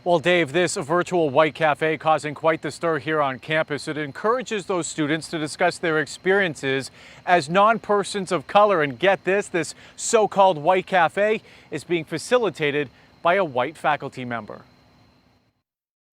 Well, Dave, this virtual white cafe causing quite the stir here on campus. It encourages those students to discuss their experiences as non-persons of color. And get this so-called white cafe is being facilitated by a white faculty member.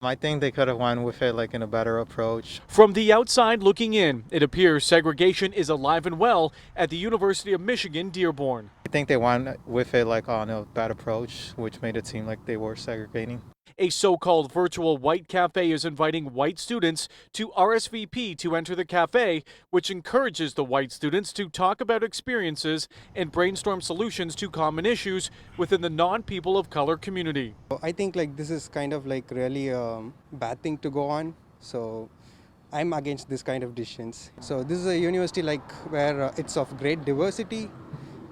I think they could have went with it in a better approach. From the outside looking in, it appears segregation is alive and well at the University of Michigan-Dearborn. I think they went with it on a bad approach, which made it seem like they were segregating. A so-called virtual white cafe is inviting white students to RSVP to enter the cafe, which encourages the white students to talk about experiences and brainstorm solutions to common issues within the non-people of color community. I think this is kind of really a bad thing to go on. So I'm against this kind of decisions. So this is a university where it's of great diversity,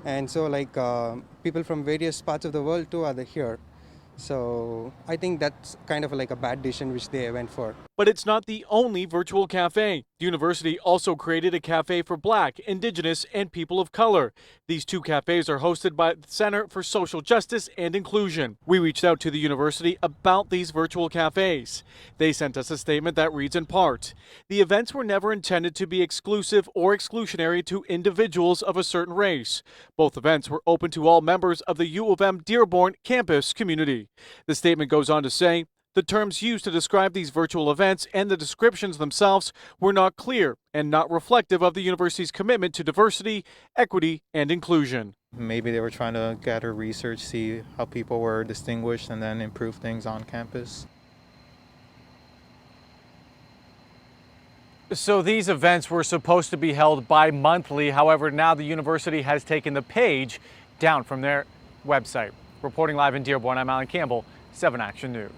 and so people from various parts of the world too are here. So I think that's kind of a bad decision which they went for. But it's not the only virtual cafe. The university also created a cafe for Black, Indigenous, and people of color. These two cafes are hosted by the Center for Social Justice and Inclusion. We reached out to the university about these virtual cafes. They sent us a statement that reads in part, "The events were never intended to be exclusive or exclusionary to individuals of a certain race. Both events were open to all members of the U of M Dearborn campus community." The statement goes on to say, "The terms used to describe these virtual events and the descriptions themselves were not clear and not reflective of the university's commitment to diversity, equity, and inclusion." Maybe they were trying to gather research, see how people were distinguished, and then improve things on campus. So these events were supposed to be held bi-monthly. However, now the university has taken the page down from their website. Reporting live in Dearborn, I'm Alan Campbell, 7 Action News.